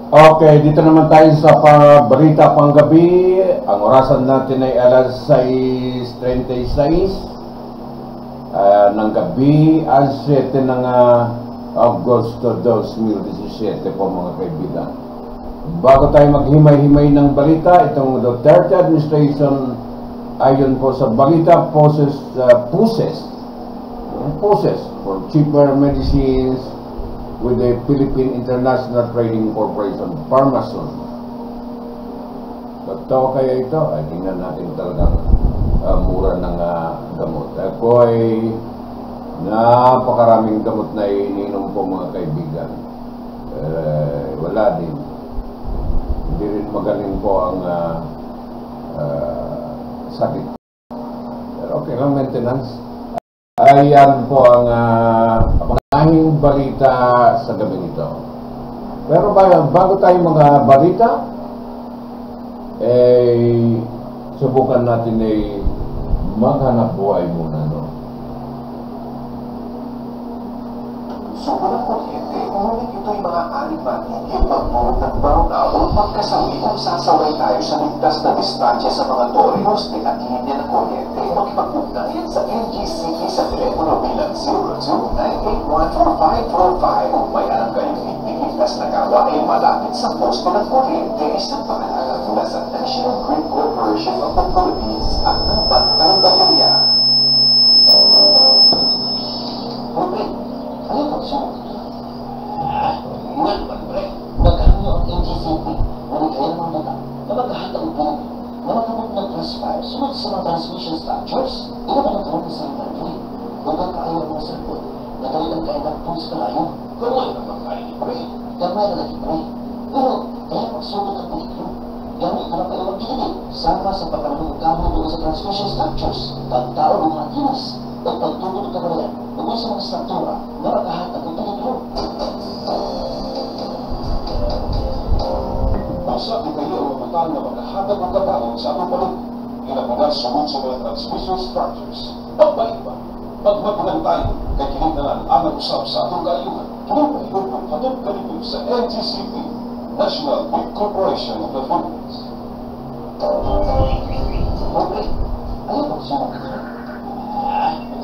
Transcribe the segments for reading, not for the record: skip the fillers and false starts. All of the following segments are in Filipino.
Okay, dito naman tayo sa balita panggabi. Ang orasan natin ay alas 6:36 ng gabi, alas 7 ng Agosto 2017 po mga kaibigan. Bago tayo maghimay-himay ng balita, itong Duterte administration ayon po sa balita poses for cheaper medicines with the Philippine International Trading Corporation, Pharmason. Totoo kaya ito? Ay, tingnan natin talagang mura ng gamot. Ako ay napakaraming gamot na ininom po mga kaibigan. Wala din. Hindi rin magaling po ang sakit. Pero okay lang, maintenance. Ayan po ang pangunahing balita sa gabi nito. Pero bago tayo mga balita, subukan natin maghanap buhay muna, no? So, walang kuryente, ngunit ito'y mga alimanigin magmulot ng brownout o magkasawi kung sasaway tayo sa ligtas na distansya sa mga Dorios at linya ng kuryente. Makipag-ugnayan sa NGCP sa telepono bilang 02-981-4545 kung may alam kayong ligtas na gawa ay malapit sa posto ng kuryente. Isang pangalaga mula sa National Grid Corporation of the Philippines at ng Bantay Baterya. Ano po siya? Nga naman, pre. Magkano ang NGCP? Ngunit kayo naman bata na maghahatang po na magamot ng transfer sunod sa mga transmission structures. Ito ba nagkaroon sa inventory? Hanggang kaayaw ng sarkot na talagang kainag po sa kalayo. Kamay naman kayo ni pre. Kamay na lagi, pre. Pero kaya magsugot ang peliklo. Gamit na lang kayo magkikinig sama sa pagkaroon ng gamot doon sa transmission structures. Pagtao ng mga tinas o pagtutulog ng kamalayan doon sa mga struktura na maghahatag ng peliklo. Basta di kayo ang matang na maghahatag ng kabaon sa atong palig. Inabunan sunod sa mga transmission structures. Pagbaik ba? Pagmabunan tayo, kay kinig na lang ang nag-usap sa atong kaayuhan. Kinupahiyon ang katong kalibig sa NGCP, National Grid Corporation of the Philippines. Okay, ayaw ba siya?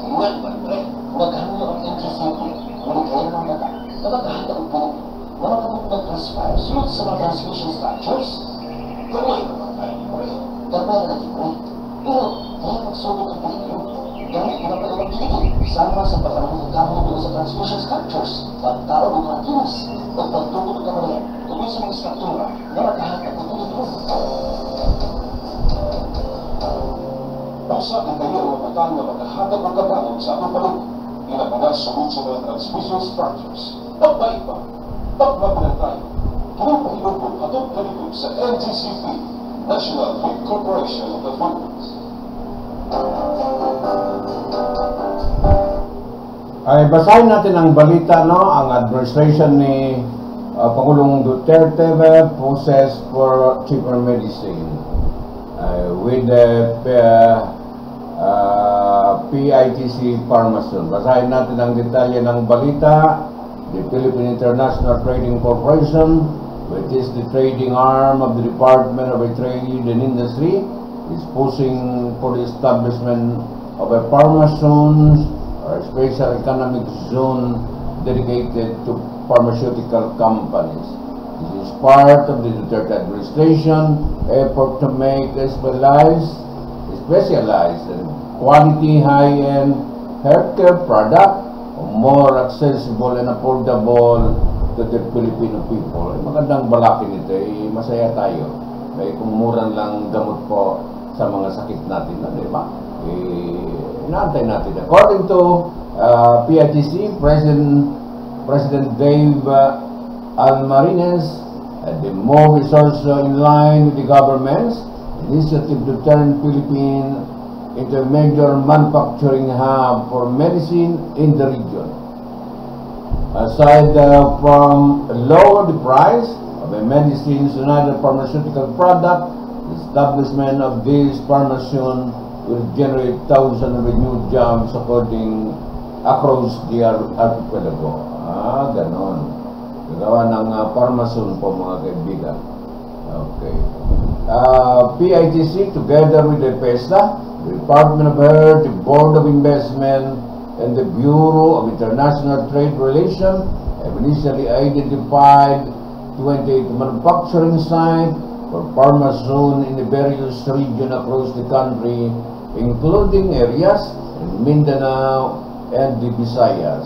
Nga naman, pre. Magkano ang NGCP? Ngunit kayo naman bata na maghahatag ng peliklo na magamot ng transfer sunod sa mga transmission structures. Kamay naman tayo ni pre. Kamay na lagi, pre. Pero kaya magsugot ang peliklo. Gamit na kayo magkikinig sama sa pagkaroon ng gamot doon sa transmission structures. Pagtao ng mga tinas o pagtutulog ng kamalayan doon sa mga struktura na maghahatag ng peliklo. Basta ang kayo ang matang na maghahatag ng kabaon sa atong palig. Inabunan sunod sa mga transmission structures. Pagbaik ba? Pagmabunan tayo. Kinupahiyon po atong kalibig sa NGCP, National Grid Corporation of the Philippines. Ay, basahin natin ang balita, no? Ang administration ni Pangulong Duterte poses for cheaper medicine with the PITC Pharmason. Basahin natin ang detalye ng balita. The Philippine International Trading Corporation, which is the trading arm of the Department of Trade and Industry, is pushing for the establishment of a Pharmason or a special economic zone dedicated to pharmaceutical companies. This is part of the Duterte administration effort to make specialized and quality high-end healthcare product more accessible and affordable to the Filipino people. Magandang balakin ito, masaya tayo. May kumuran lang gamot po sa mga sakit natin, di ba? Inaantay natin. According to PITC, President Dave Almarines, the move is also in line with the government's initiative to turn Philippines into a major manufacturing hub for medicine in the region. Aside from lower the price of the medicines and other pharmaceutical product, the establishment of this pharmacy will generate thousands of new jobs across the archipelago. Ganon. Nagawa ng Parmasun po mga kaibigan. Okay. PITC together with the PESA, the Department of Health, the Board of Investment, and the Bureau of International Trade Relations have initially identified 28 manufacturing sites for Parmasun in the various regions across the country, including areas in Mindanao and the Visayas.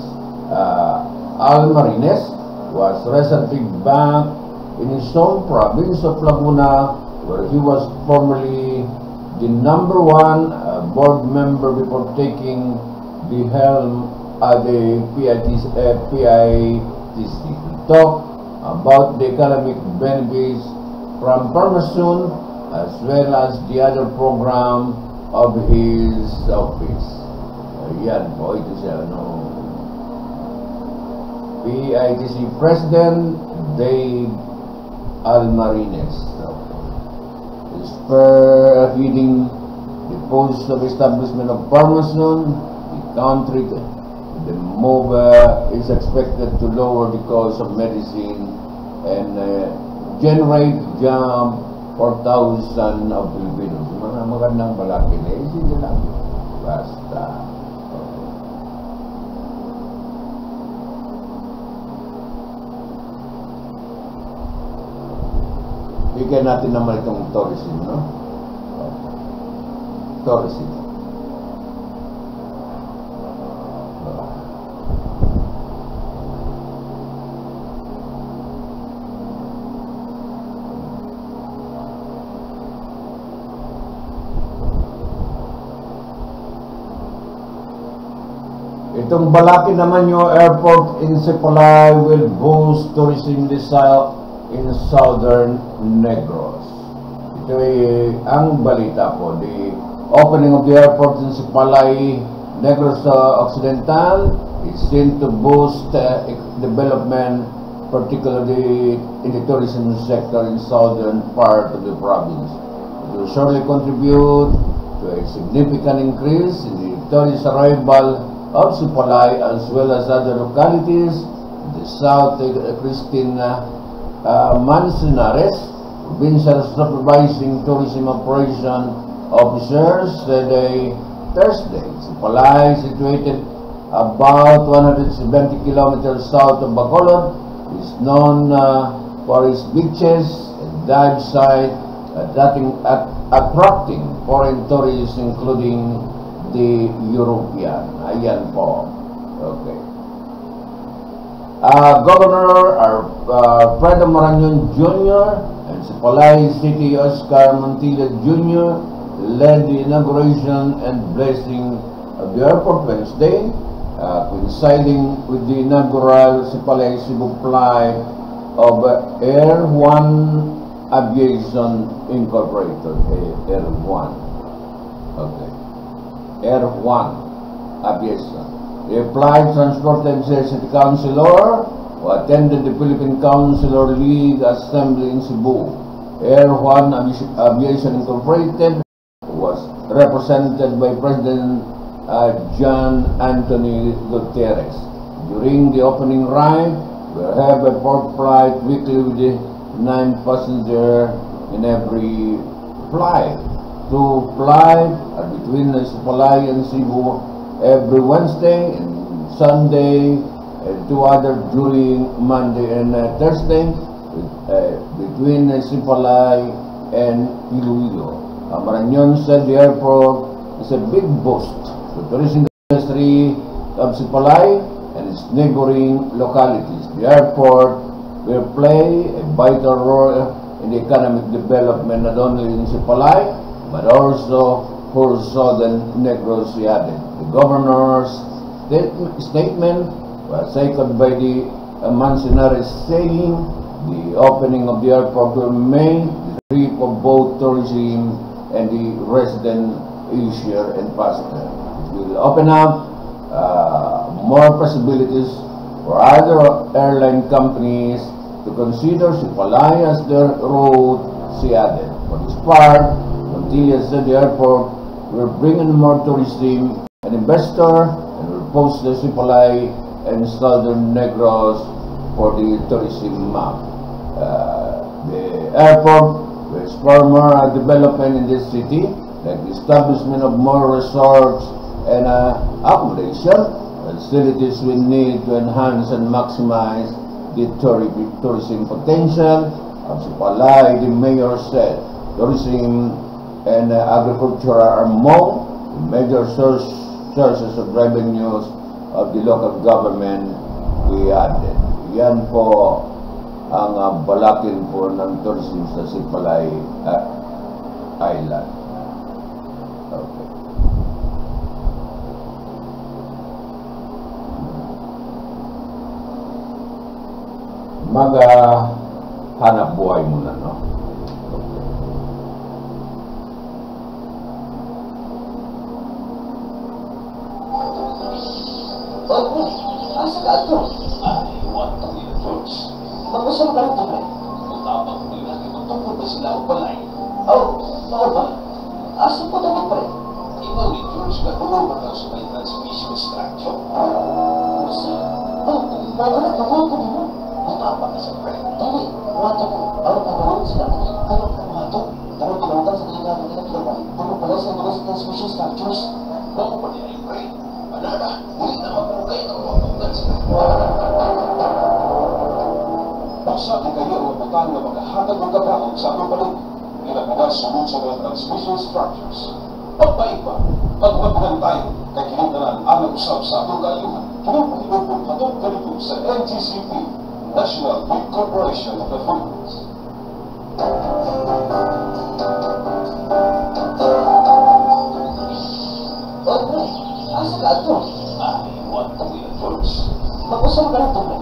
Almarines was recently back in his home province of Laguna, where he was formerly the #1 board member before taking the helm at the PITC. To talk about the economic benefits from Parmasun as well as the other program of his office. Yan po, ito siya, PITC President Dave Almarines. Spearheading the post of establishment of Parmasun, the country, the move is expected to lower the cost of medicine and generate jobs for thousands of Filipinos. Mga magandang balaki na hindi lang. Basta. Bigyan natin naman itong tourism, no? Tourism. Itong Balaki naman yung airport in Sipalay will boost tourism in southern Negros. Ito ay ang balita po. The opening of the airport in Sipalay, Negros Occidental is seen to boost development, particularly in the tourism sector in southern part of the province. It will surely contribute to a significant increase in the tourist arrival of Sipalay as well as other localities in the South Christine Manzanares, Provincial Supervising Tourism Operation Officers said Thursday. Sipalay, situated about 170 kilometers south of Bacolod, is known for its beaches and dive site, attracting foreign tourists including the European. Ayan po. Okay. Governor Fredo Marañon Jr. and Sipalay City Oscar Montilla Jr. led the inauguration and blessing of the airport Wednesday, coinciding with the inaugural Sipalay Cebu flight of Air One Aviation Incorporated. Air One. Okay. Air One Aviation. The flight transported the city councilor who attended the Philippine Councilor League Assembly in Cebu. Air One Aviation Incorporated was represented by President John Anthony Gutierrez. During the opening ride, we have a 4th flight weekly with 9 passengers in every flight. 2 flights are between Sipalay and Cebu every Wednesday and Sunday, and 2 others during Monday and Thursday between Sipalay and Iloilo. Marañon said the airport is a big boost to the tourism industry of Sipalay and its neighboring localities. The airport will play a vital role in the economic development not only in Sipalay but also for southern Negros, he added. The governor's statement was echoed by the Manzanares, saying the opening of the airport will make the trip of both tourism and the resident easier and faster. It will open up more possibilities for other airline companies to consider Sipalay as their route, she added. For this part, Montilla said the airport will bring in more tourism and investor and will post the Sipalay and southern Negros for the tourism map. The airport, with farmer development in this city, like the establishment of more resorts and accommodation, facilities we need to enhance and maximize the tourism potential. As Palay, the mayor said, tourism and agriculture are among the major sources of revenues of the local government we added. Yan po ang balakin po ng tourism sa Sipalay Island. Okay. Hanap buhay muna, no? Okay. Opo, asa ka ito? I want to be the first. Mag-usap ka rin ito, pre. Matapang nila, tungkol ba sila o palay? Oo ba? Asa po naman, pre? Ikaw ni George ka, tulungan daw sa may transmission structure. Masa? Magalat na ko mo. Matapang ka sa pre. Dali, wato ko. Araw na maroon sila. Ayaw ka mato. Pero tulungan sa kanilang nila kilaway. Tulong pala sa mga transmission structures. Bago pa nila yung pre. Manada, hindi na magpugay ng mga pagdan sila. Basta di kayo ang matang na maghahatag ng kabraon sa aming palig. Ilabagas sunod sa mga transmission structures. Pagpaiba, pagpapunan tayo, kay kinundanan ang usap sa atong kaayuhan. Kinundanan patong ganito sa NGCP, National Grid Corporation of the Philippines. Okay, asa ka ito? I want to be the first. Mag-usap ka rin ito, pre.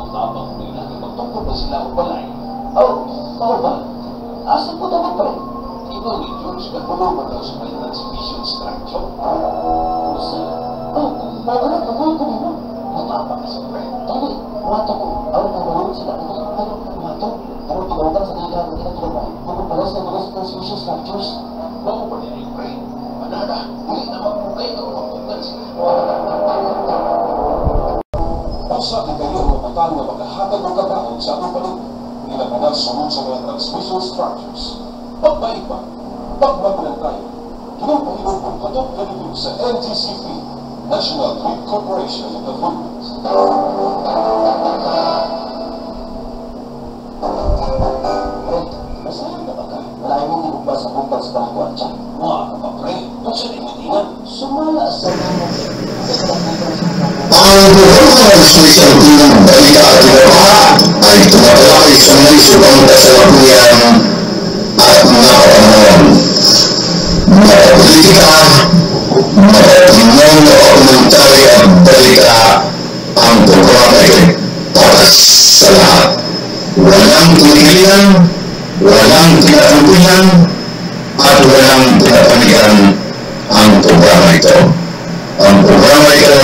Matapang nila, magtungkol ba sila o palay? Oo ba? Asa po naman, pre? Ikaw ni George ka tulungan daw sa may transmission structure. Masa? Magalat na ko mo. Matapang ka sa pre. Dali, wato ko. Araw na maroon sila. Ayaw ka mato. Pero tulungan sa kanilang nila kilaway. Tulong pala sa mga transmission structures. Bago pa nila yung pre. Manada, hindi na magpugay ng mga pagdan sila. Basta di kayo ang matang na maghahatag ng kabraon sa aming palig. Ilabagas sunod sa mga transmission structures. Pagpaiba, pagbabalan tayo. Kinupahilupon patong ganito sa NGCP, National Grid Corporation of the Philippines. Masayang na ba ka? Wala yung hindi ba sa bumpag sa pangkuhan siya? Mga kapapre, kung sa limitinan, sumala sa mga ang buong special team balita at ay tumatalakay sa mga isubang kasalukuyan at mga panahon. Mga politika, mga opinion o komentary at balita ang programa ay para sa lahat. Walang tinilihan, walang tinatanggihan, at walang tinapanigan ang programa ito. Ang programa ito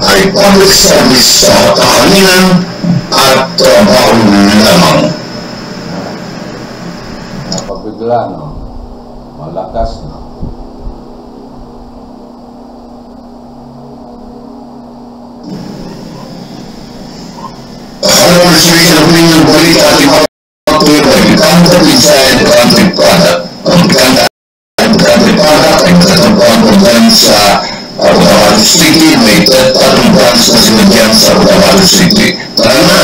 ay public service sa kahanginan at trabaho lamang. Napabigla, no? Malakas, no? Alam mo sa mga ng balita at ipapatuloy ay country inside country product. Ang country product ay matatagpuan po dyan sa Cotabato City, may tatlong branch na sinadyan sa Cotabato City. Tara na,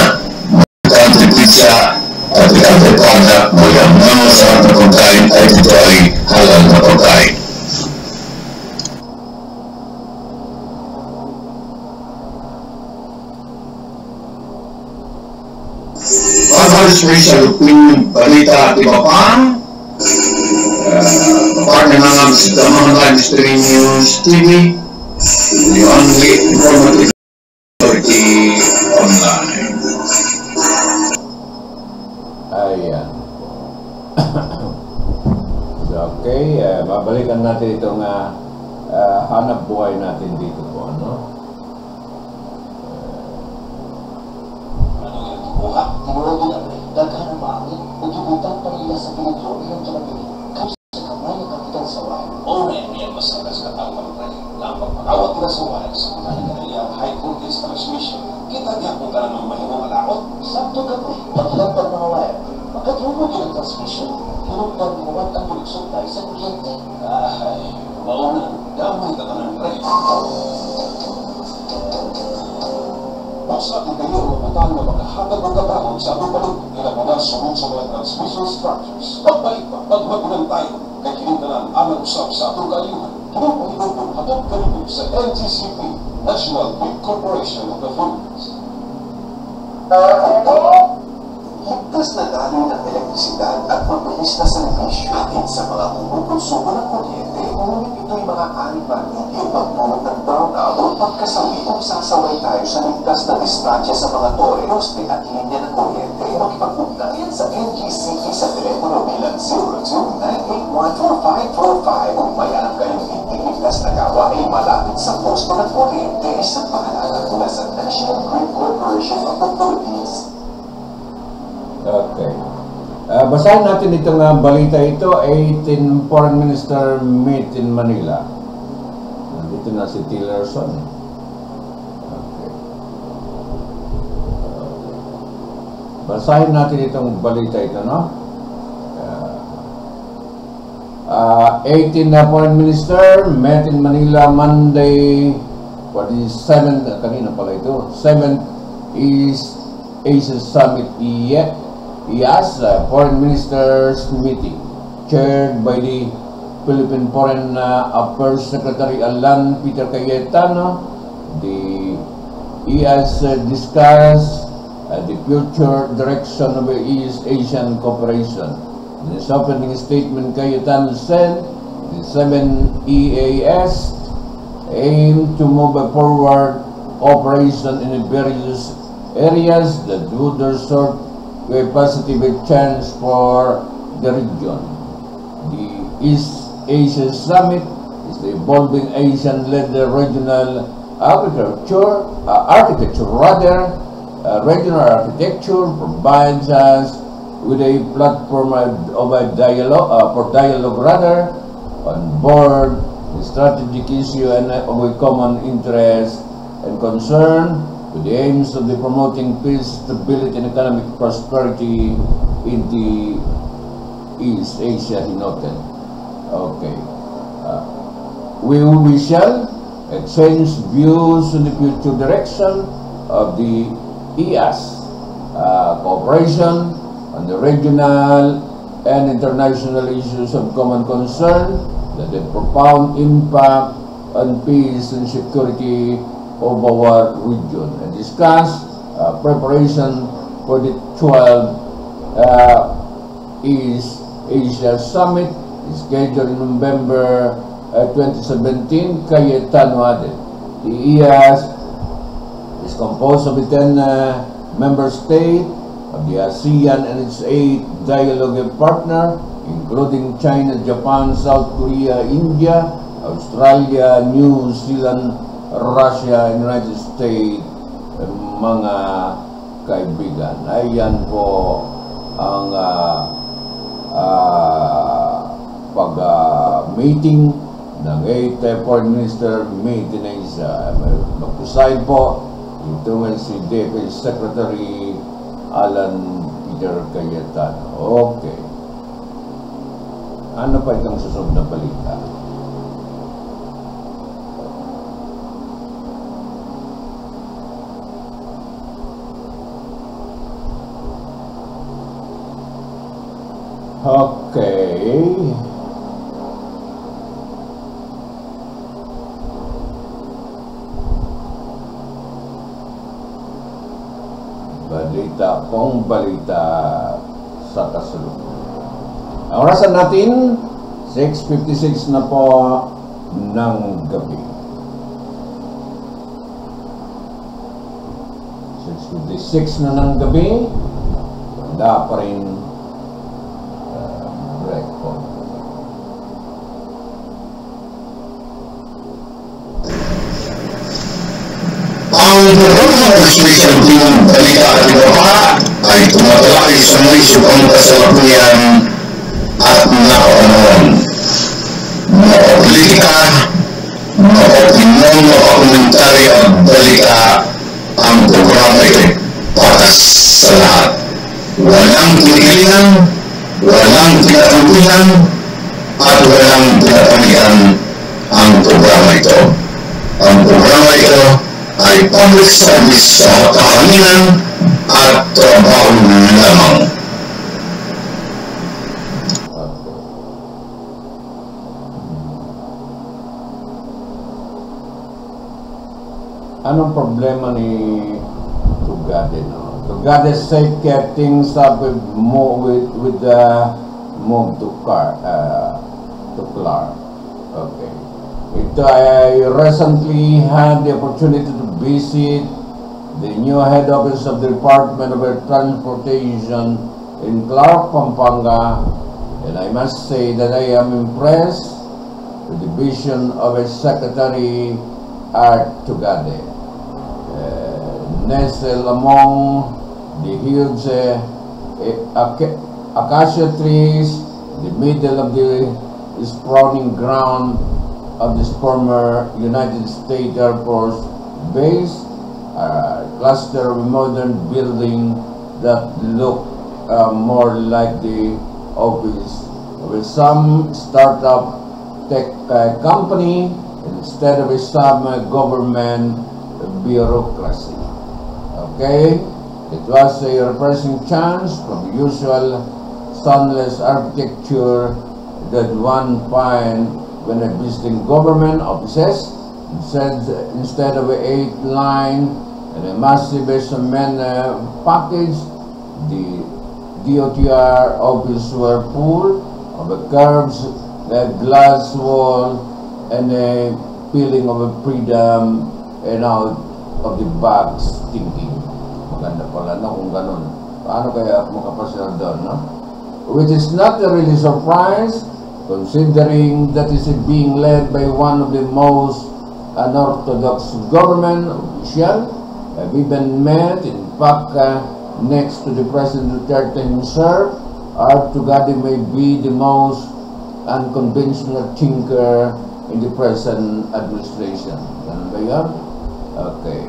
country pizza at country product mo yung mga masarap na pagkain ay dito ay halal na pagkain. Para special opinion, balita at iba pa, partner ng AbsDamahan'sLive-TV TV, the only informative authority online. Ayan. So, okay, babalikan natin itong hanap buhay natin dito po, ano? Tinulog na pre, daghan ang maangin, nagibutang panila sa pinaglo iyong kinabili. Kapsa sa kamay ang kapitan sa wahin. O may masakas katawang pre, na pagpakawat nila sa wahin sa mga kaniliyang high voltage transmission. Kita niya kung ka namang mahimong alakot tayo sa kuryente. Ay, mauna. Damay ka naman, pre. Basta kayo matang na makahatag ng katawan sa aming balon. Ilang sunod sa mga transmission structures. Pagbalik pa, pagmagunan tayo. Kaya kinintanan ang usap sa atong kalihan. Kinupahinog ng hatag kalibig sa NTCP, National Big Corporation of the Philippines. Higtas na daloy ng elektrisidad at mabilis na servisyo atin sa mga kumukonsumo ng kuryente. Ngunit ito'y maaaring manigil magdulot ng brownout o pagkasawi kung sasaway tayo sa ligtas na distansya sa mga tore, poste at linya ng kuryente. Makipag-ugnayan sa NGCP sa telepono bilang 02-981-4545 kung may alam kayong hindi ligtas na gawa ay malapit sa posto ng kuryente. Isang paalala mula sa National Grid Corporation of the Philippines. Okay. Basahin natin itong balita ito. 18 Foreign Minister meet in Manila. Nandito na si Tillerson. Okay. Basahin natin itong balita ito, no? 18 Foreign Minister met in Manila Monday for the 7th, kanina pala ito, 7th East Asia Summit IAS Foreign Ministers Meeting, chaired by the Philippine Foreign Affairs Secretary Alan Peter Cayetano. The IAS discussed the future direction of East Asian cooperation. In his opening statement, Cayetano said the 7 EAS aim to move forward cooperation in various areas that would result to a positive chance for the region. The East Asia Summit is the evolving Asian-led regional regional architecture provides us with a platform of a dialogue on board the strategic issue and of a common interest and concern with the aims of the promoting peace, stability, and economic prosperity in the East Asia, he noted. Okay. We shall exchange views on the future direction of the IAS cooperation on the regional and international issues of common concern that have profound impact on peace and security of our region, and discuss preparation for the 12th East Asia Summit scheduled in November 2017. Cayetano added, the IAS is composed of the 10 member states of the ASEAN and its 8 dialogue partner, including China, Japan, South Korea, India, Australia, New Zealand, Russia, United States, mga kaibigan. Ayan po ang pag-meeting ng 8th Foreign Minister meet in Asia. Mag-usahin po ito nga si Deputy Secretary Alan Peter Cayetano. Okay. Ano pa itong susunod na balita? Okay. Balita pong balita sa kasalukuyan. Ang orasan natin, 6:56 na po ng gabi. 6:56 na ng gabi. Wala pa rin record. Ang programa ng Special Team Balita at Iba ay tumatalakay sa mga isyu ang kasalukuyan at napanahon. Mga politika, mga opinyon, mga komentaryo at balita, ang programa ay para sa lahat. Walang kinikilingan, walang kinatanggihan, at walang pinapanihan ang programa ito. Ang programa ito ay public service sa kahanginan at trabaho lamang. Anong problema ni Tugade, no? Tugade said kept things up with the move to Clark. Okay. I recently had the opportunity to visit the new head office of the Department of Transportation in Clark, Pampanga, and I must say that I am impressed with the vision of its Secretary Art Tugade. Nestled among the huge acacia trees, the middle of the sprawling ground of this former United States Air Force base, a cluster of modern building that look more like the office of some startup tech company instead of some government bureaucracy. Okay, it was a refreshing change from the usual sunless architecture that one finds when visiting government offices. Instead of an 8-line and a massive cement package, the DOTR office were full of a curved glass wall and a feeling of a freedom and out of the box thinking. Maganda pala na kung ganun. Paano kaya makapasya doon, no? Which is not really surprise, considering that is being led by one of the most unorthodox government official. Have even met, in fact, next to the President Duterte himself. Art Tugade may be the most unconventional thinker in the present administration. Ganun ba yan? Okay.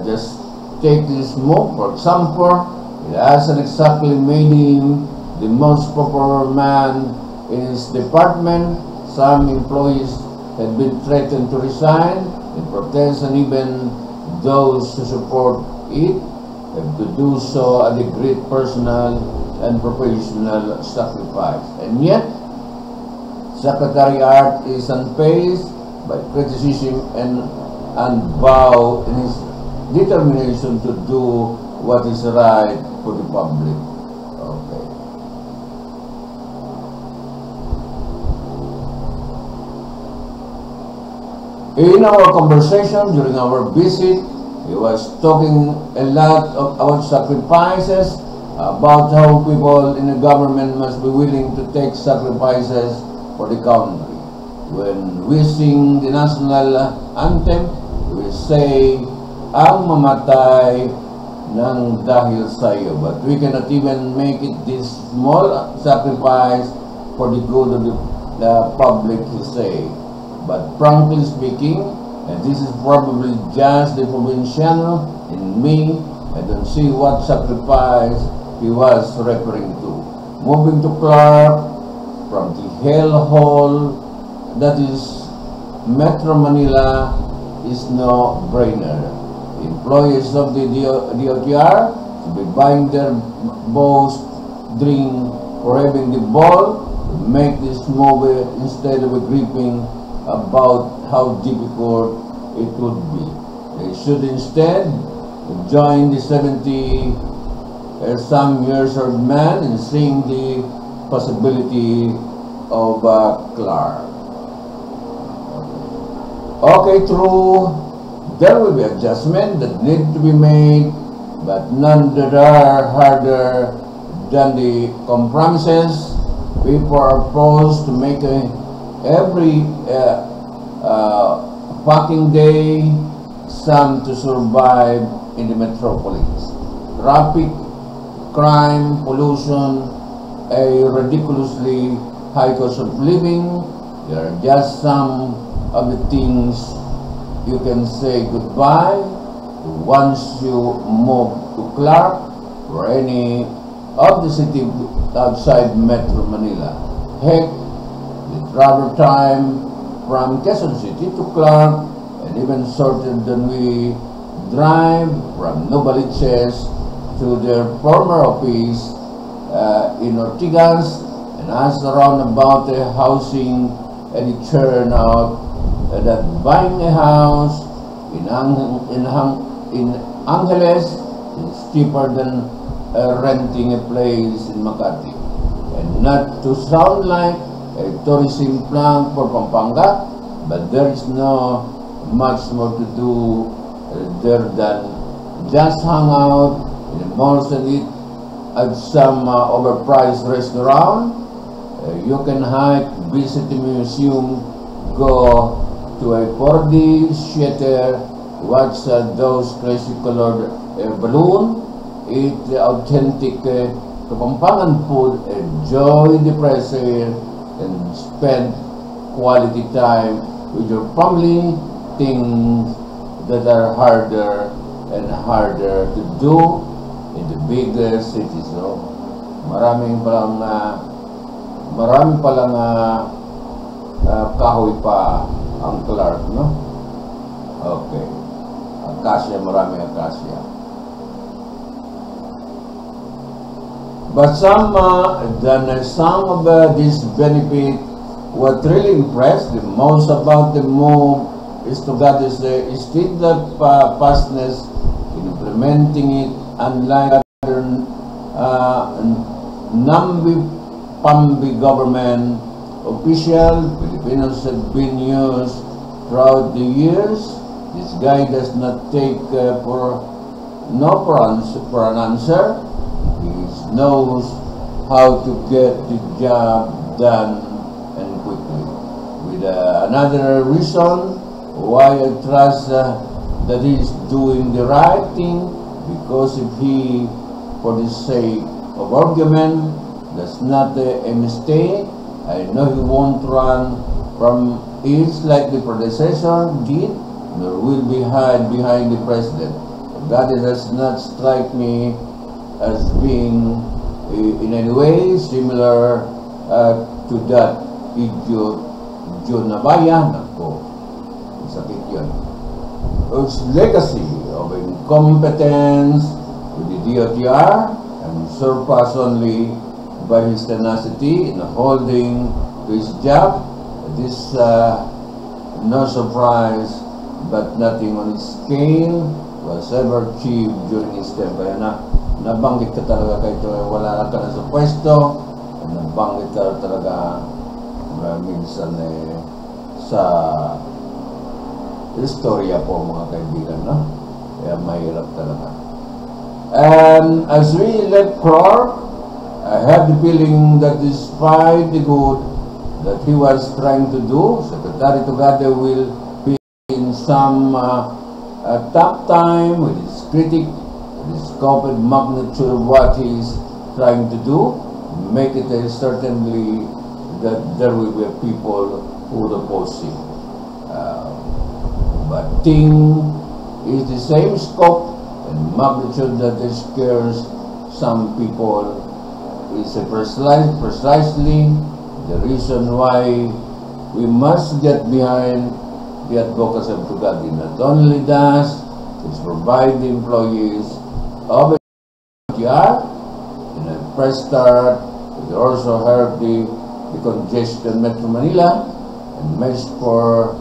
Just take this move, for example, it hasn't exactly made him the most popular man in his department. Some employees had been threatened to resign in protest, and even those who support it have to do so at a great personal and professional sacrifice. And yet, Secretary Art is unfazed by criticism and vow in his determination to do what is right for the public. Okay. In our conversation during our visit, he was talking a lot about sacrifices, about how people in the government must be willing to take sacrifices for the country. When we sing the national anthem, we say, ang mamatay ng dahil sa iyo. But we cannot even make it this small sacrifice for the good of the public, he say. But frankly speaking, and this is probably just the provincial in me, I don't see what sacrifice he was referring to. Moving to Clark from the hellhole that is Metro Manila is no brainer. Employees of the DOTR should be buying their bows drink for having the ball to make this movie instead of gripping about how difficult it would be. They should instead join the 70-some years old man in seeing the possibility of Clark. Okay, true. There will be adjustments that need to be made, but none that are harder than the compromises people are forced to make every fucking day, some to survive in the metropolis. Traffic, crime, pollution, a ridiculously high cost of living, they are just some of the things you can say goodbye to once you move to Clark or any of the city outside Metro Manila. Heck, travel time from Quezon City to Clark, and even shorter than we drive from Novaliches to their former office in Ortigas, and as around about the housing, and it turned out that buying a house in Angeles is cheaper than renting a place in Makati. And not to sound like a tourism plan for Pampanga, but there is no much more to do there than just hang out in the malls and eat at some overpriced restaurant. You can hike, visit the museum, go to a 4D theater, watch those crazy colored balloon, eat the authentic Kapampangan food, enjoy the fresh air, and spend quality time with your family. Things that are harder and harder to do in the bigger cities. So, marami palang kahoy pa ang Clark, no? Okay. Akasya, marami akasya. But some of these benefit, what really impressed the most about the move is to get this steadfastness in implementing it, unlike other namby-pamby government official. Filipinos have been used throughout the years. This guy does not take for an answer. He knows how to get the job done and quickly. With another reason why I trust that he is doing the right thing, because if he, for the sake of argument, does not a mistake, I know he won't run from it like the predecessor did, nor will be hide behind the president. That does not strike me as being in any way similar to that idiot John Nabaya. Nako, sakit yun. Whose legacy of incompetence with the DOTR and surpassed only by his tenacity in holding to his job. This no surprise, but nothing on his scale was ever achieved during his term. Kaya nabanggit ka talaga kahit wala ka na sa pwesto, nabanggit ka talaga minsan sa istorya po mga kaibigan, no? Kaya mahirap talaga. And as we left Clark, I have the feeling that despite the good that he was trying to do, Secretary Tugade will be in some tough time with his critic, with his scope and magnitude of what he is trying to do. Make it certainly that there will be people who will oppose him. But thing is the same scope and magnitude that scares some people is precisely the reason why we must get behind the advocacy of Tugade. Not only does it provide the employees of UTR in a fresh start, it also help the congestion Metro Manila and makes for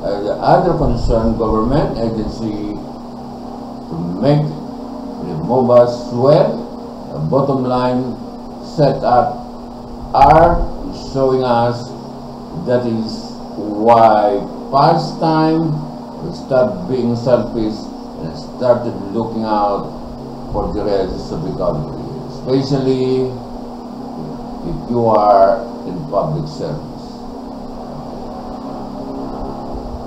the other concerned government agency to make the MOBA sweat. The bottom line set up are showing us that is why past time we stopped being selfish and started looking out for the rest of the country, especially if you are in public service.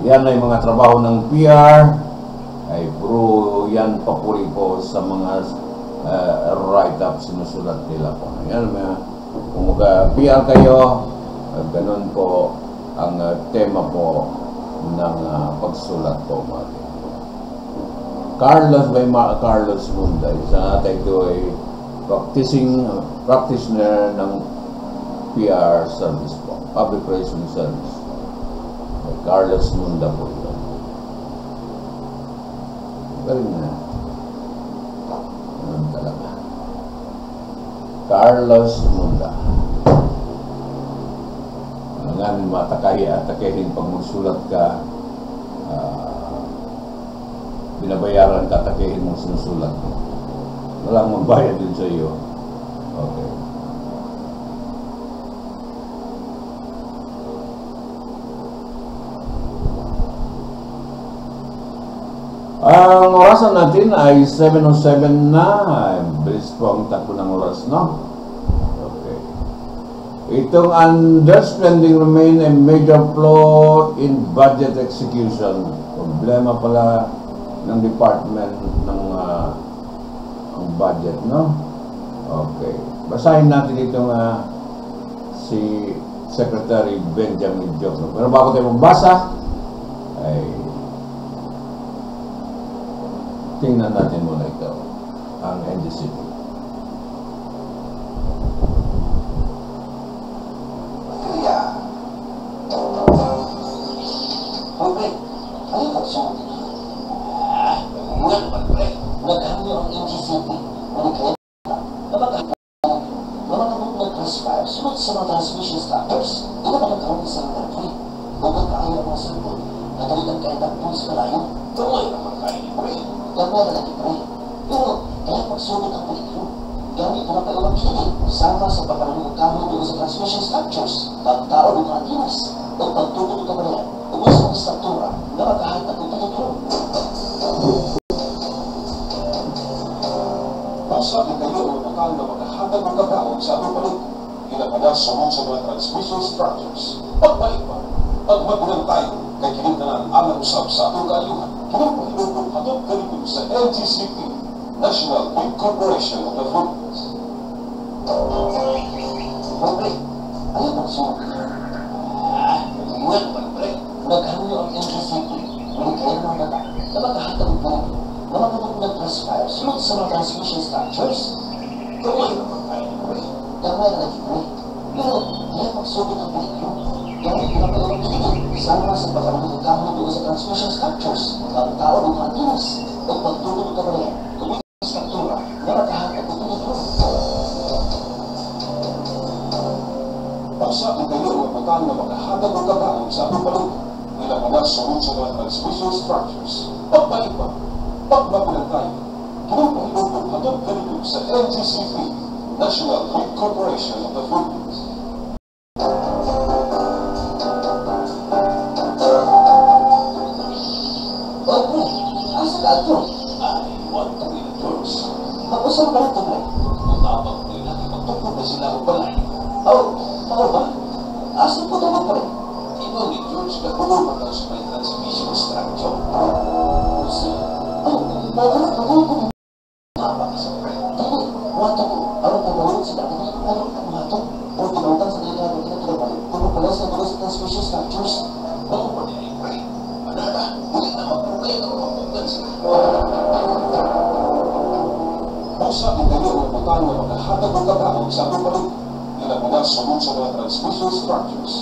Yan ay mga trabaho ng PR, ay puro yan papuri po sa mga write-up sinusulat nila po. Yan, kung mag-PR kayo, ganun po ang tema po ng pagsulat po. Carlos by Carlos Munday. Sa natin ito ay practitioner ng PR service po. Public Relations Service. Carlos Munda po ito. Galing na. Ganun talaga. Carlos Munda. Ngayon atakahin pag magsulat ka, binabayaran ka, atakihin mong sinusulat mo. Walang magbayad din sa iyo. Okay. Ang orasan natin ay 7:07 na. Bilis po ang takbo ng oras, no? Okay. Itong underspending remain a major flaw in budget execution. Problema pala ng department ng ang budget, no? Okay. Basahin natin itong si Secretary Benjamin Joseph. Pero bago tayo magbasa, ay tingnan natin muna ito, ang NGCP. Okay, ano ka siya? Well, pre, naghanyo ang NGCP. Namakabot ng crossfire, sunod sa mga transmission structures, ito ba nagkaroon sa mga pre? Huwag kaayaw ang mga sampol, natalitan ka itang pulis na layo, tuloy naman kayo ni pre. Gamay na lagi pre, pero kaya pagsunod ang peligro. Gamit na napaiwang kilig, sama sa pagkaroon ng kamay doon sa transmission structures, pagtao ng mga tinas, o pagtuto ng kabalayan, uwas ng struktura na magkahit ang peligro. Masabi kayo ang lokal na maghahatag ng kagaon sa atong balik. Inapalas sunod sa mga transmission structures. Pagbalik pa, pagmagulang tayo, kay kinintanan ang usap sa atong kaayuhan. Kinapahilong hatog ganito sa NGCP, National Big Corporation of the Philippines. Pre, ano bang sunod? Well, pre, naghanyo ang NGCP, ngunit kaya naman na maghahatag ng balik. Namakabot ng crossfire, sunod sa mga transmission structures. Tuloy naman kayo ni pre. Gamay na lagi pre. Pero, kaya magsugod ang peligro. Gamit na napaiwang kilig, sama sa pagkaroon ng kamay doon sa transmission structures, pagtao ng mga tinas, o pagtuto ng kabalayan, tuloy ng struktura na magkahatag ng peligro. Masabi kayo ang lokal na maghahatag ng kagaon sa atong balik. Inapalas sunod sa mga transmission structures. Pagbalik pa, pagmagulang tayo, kinapahilong hatog ganito sa NGCP, National Big Corporation of the Philippines. Pre, asa ka ito? Ay, huwag kami ng Diyos. Mag-usap ka ito pre. Matapang ko yung natin magtungkol na sila ang balay. Oo ba? Asa po naman pre? Ikaw ni George na kulungan daw sa may transmission structure. Bawala ko ko. Tama ka sa friend. Dali, wato ko. Aron ka bawal sa dati ng ano ang wato. O tinawag sa delikado kinatulungan. Kung pala sa mga sa transmission structures. Ako pa niya yung friend. Manara, hindi na magpugay na mapapugan sila. Masabi kayo ang lokal na maghahatag ng kagaon sa atong balik. Inapalas sunod sa mga transmission structures.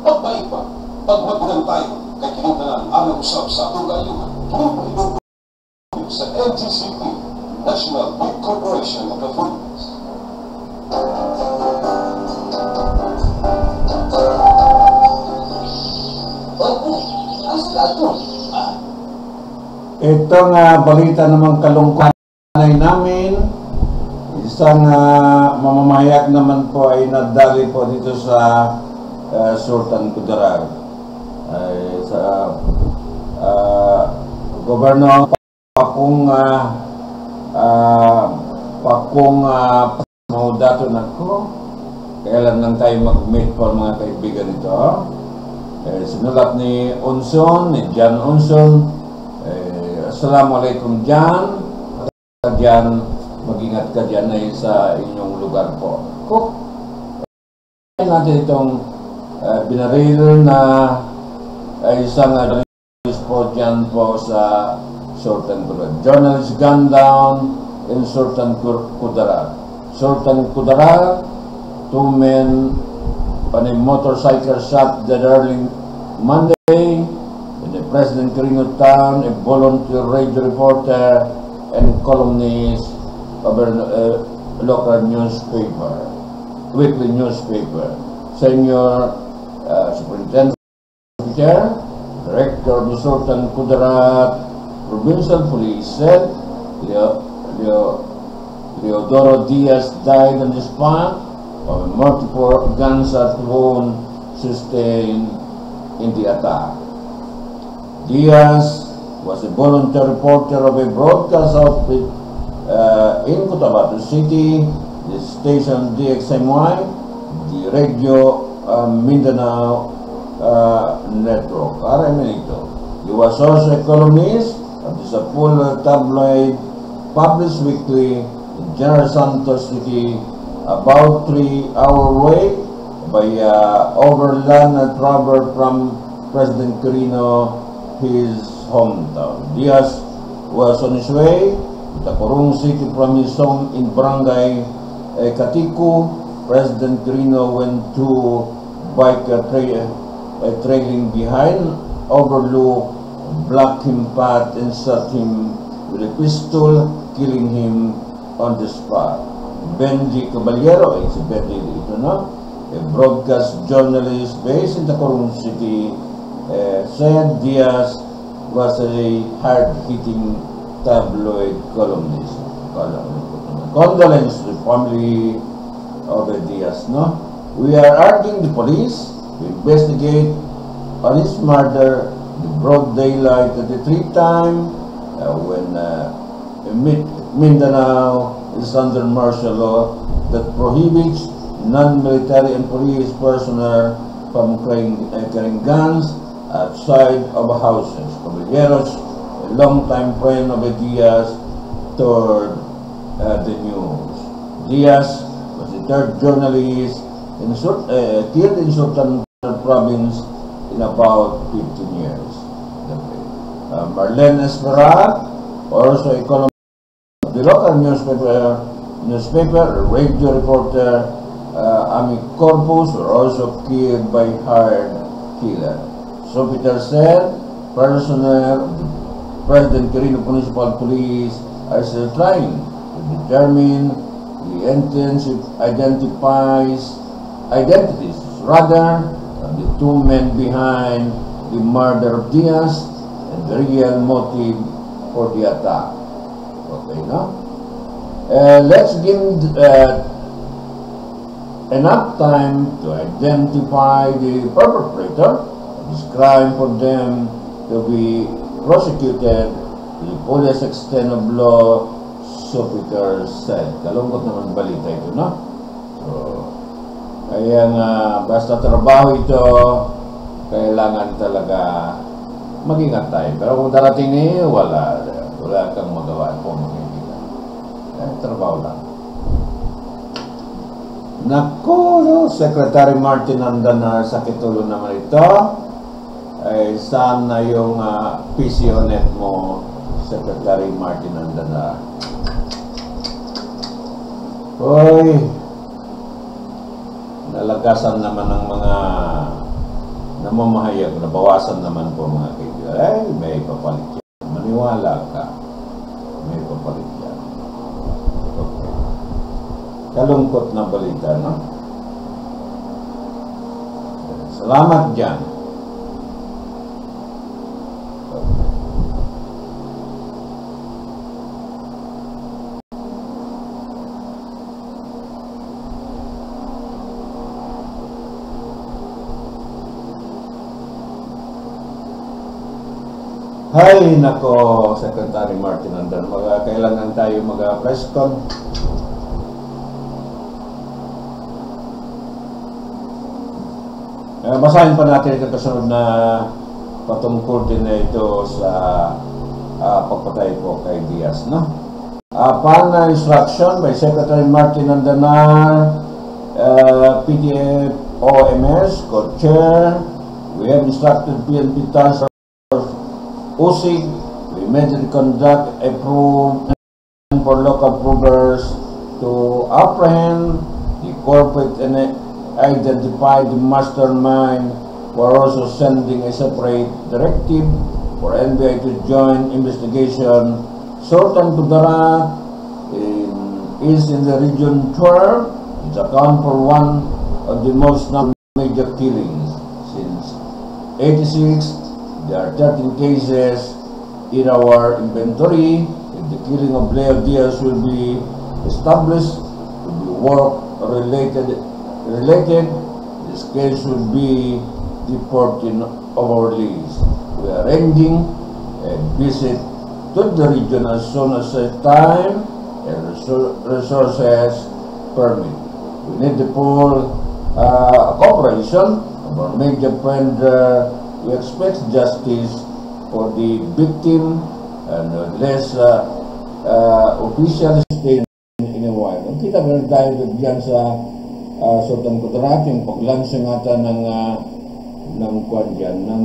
Pagbalik pa, pagmagulang tayo, kay kinintanan ang usap sa atong kaayuhan. Kinapahilong sa NGCP, National Big Corporation of the Philippines. Pre, asa ka ito? Itong balita namang kalungkutan namin, isang mamamayak naman po ay nadali po dito sa Sultan Kudarat. Sa Gobernador Pakong dato na ko. Kailan lang tayo mag-meet po mga kaibigan ito. Sinulat ni Unson, ni Jan Unson. Assalamualaikum Jan. Jan, mag-ingat ka dyan ay sa inyong lugar po. Natin itong binaril na isang po dyan po sa Sultan Kudarat. Journalist gunned down in Sultan Kudarat. Sultan Kudarat, 2 men on a motorcycle shot dead early Monday in the President Quirino town, a volunteer radio reporter and columnist of a local newspaper, weekly newspaper. Senior Superintendent Director of the Sultan Kudarat Provincial Police said Leodoro Diaz died on the spot of multiple gunshot wounds sustained in the attack. Diaz was a volunteer reporter of a broadcast outfit in Cotabato City, the station DXMY, the Radio Mindanao Network, RMNito. He was also a columnist of the Sapul tabloid published weekly in General Santos City, about 3-hour way by overland and travel from President Quirino, his hometown. Diaz was on his way to Tacorong City from his home in Barangay Katiku. President Quirino went to bike trailing behind, overlooked, blocked him path and shot him with a pistol, killing him on the spot. Benji Caballero, it's Benji dito, no? A broadcast journalist based in Tacorong City, said Diaz was a hard-hitting tabloid columnist. Condolence to the family of Diaz, no? We are urging the police to investigate on his murder in broad daylight at the time when Mindanao is under martial law that prohibits non-military and police personnel from carrying guns outside of houses. Caballeros, a long-time friend of Diaz, told the news. Diaz was the third journalist killed in Sultan province in about 15 years. Marlene Esperat, also a columnist of the local newspaper, radio reporter, Ami Corpus, were also killed by hired killer. So Peter said, personnel of the President Quirino Municipal Police are still trying to determine the intensive identities of the two men behind the murder of Diaz and the real motive for the attack. Okay, no? Let's give enough time to identify the perpetrator of this crime for them to be prosecuted to the fullest extent of law, Sopiker said. Kalungkot naman balita ito, no? So, kaya nga, basta trabaho ito, kailangan talaga mag-ingat tayo. Pero kung darating niyo, wala kang magawa po, makikita. Trabaho lang. Naku, no? Secretary Martin Andanar, sakit ulo naman ito. Ay, saan na yung PCO net mo, Secretary Martin Andanar? Hoy, nalagasan naman ng mga namamahayag, nabawasan naman po mga kaibigan. Ay, may papalit yan. Maniwala ka. May papalit yan. Okay. Kalungkot na balita, no? Salamat dyan. Okay. Hay, nako, Secretary Martin Andanar, kailangan tayo mag-press con. Basahin pa natin ito kasunod na patungkol din na ito sa pagpatay po kay Diaz, no? Upon instruction by Secretary Martin Andanar, PDFOMS, co-chair, we have instructed PNP Task Usig, we immediately conduct a probe for local provers to apprehend the identified the mastermind. We're also sending a separate directive for NBI to join investigation. Sultan Kudarat is in the region 12. It's account for one of the most major killings. Since 86, there are 13 cases in our inventory. If the killing of Leo Diaz will be established to be work-related, this case will be deported of our list. We are arranging a visit to the region as soon as time and resources permit. We need the full cooperation of our major friend. We expect justice for the victim and less official statement in a while. Kita ba tayo dyan sa Sultan Kudarat, yung paglansing ata ng kwan dyan, ng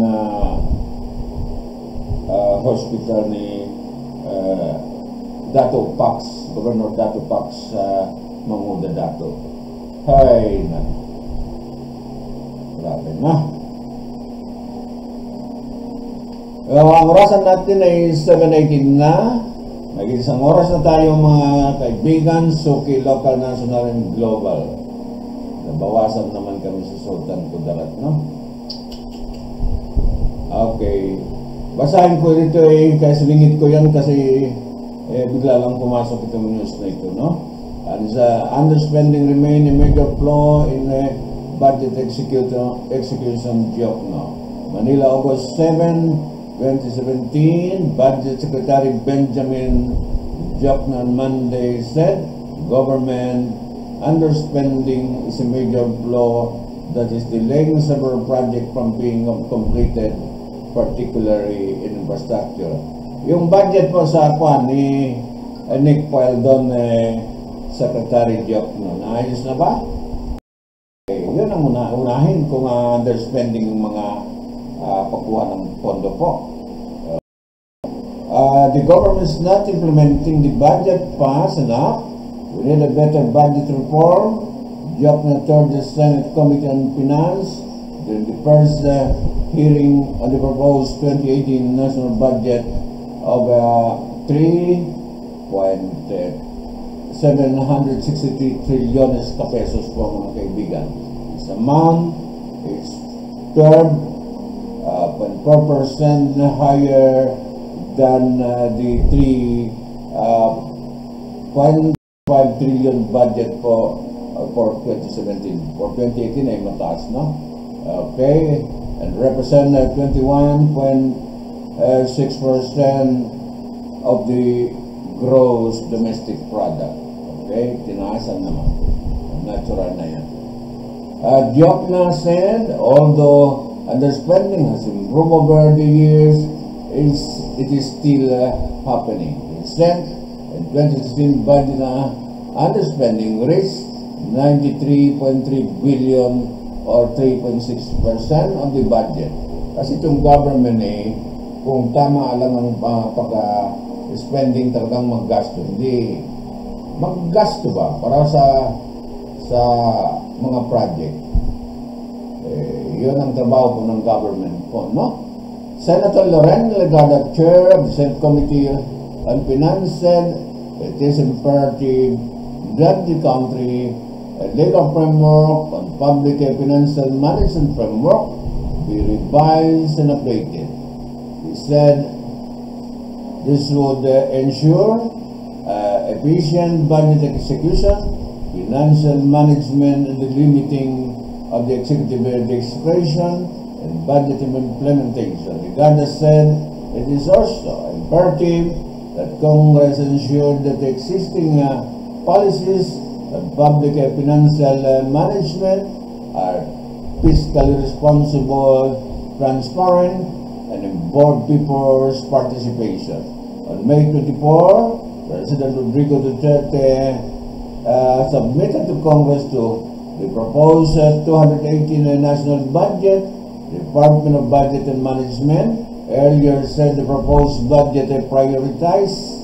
hospital ni Dato Pax, Governor Dato Pax Manguda Dato. Hay na. Grabe na. Ang orasan natin ay 7:18 na. May isang oras na tayo mga kaibigan, Suki, local, national, and global. Nabawasan naman kami sa Sultan Kudarat, no? Okay. Basahin ko dito kaya silingit ko yan kasi bigla lang pumasok itong news na ito, no? And underspending remain a major flaw in budget execution joke, no? Manila, August 7, 2017, Budget Secretary Benjamin Jokna on Monday said, government underspending is a major flaw that is delaying several projects from being completed, particularly in infrastructure. Yung budget po sa kwan ni Nick Paildon, Secretary Jokna, naayos na ba? Yun ang unahin kung underspending yung mga pagkuha ng pondo po. The government is not implementing the budget fast enough. We need a better budget reform. Jokna told the Senate Committee on Finance during the first hearing on the proposed 2018 national budget of 3.763 trillion pesos po mga kaibigan. This amount is 12.4% higher than the 3.5 trillion budget for 2017. For 2018 ay mataas, no? Okay, and represent 21.6% of the gross domestic product. Okay, tinaasan naman. Natural na yan. Jokna said, although underspending has improved over the years, it is still happening. Instead, in 2016 budget underspending reached 93.3 billion or 3.6% of the budget. Kasi itong government kung tama lang ang pag-spending talagang maggasto, hindi maggasto ba para sa mga project. Yun ang trabaho po ng government po, no? Senator Loren Legada, chair of the Senate Committee on Finance, said it is imperative that the country a legal framework on public financial management framework be revised and updated. He said this would ensure efficient budget execution, financial management, and the limiting of the executive discretion and budget implementation. Legada said it is also imperative that Congress ensure that the existing policies of public financial management are fiscally responsible, transparent, and involve people's participation. On May 24, President Rodrigo Duterte submitted to Congress the proposed 2018 national budget. Department of Budget and Management earlier said the proposed budget prioritized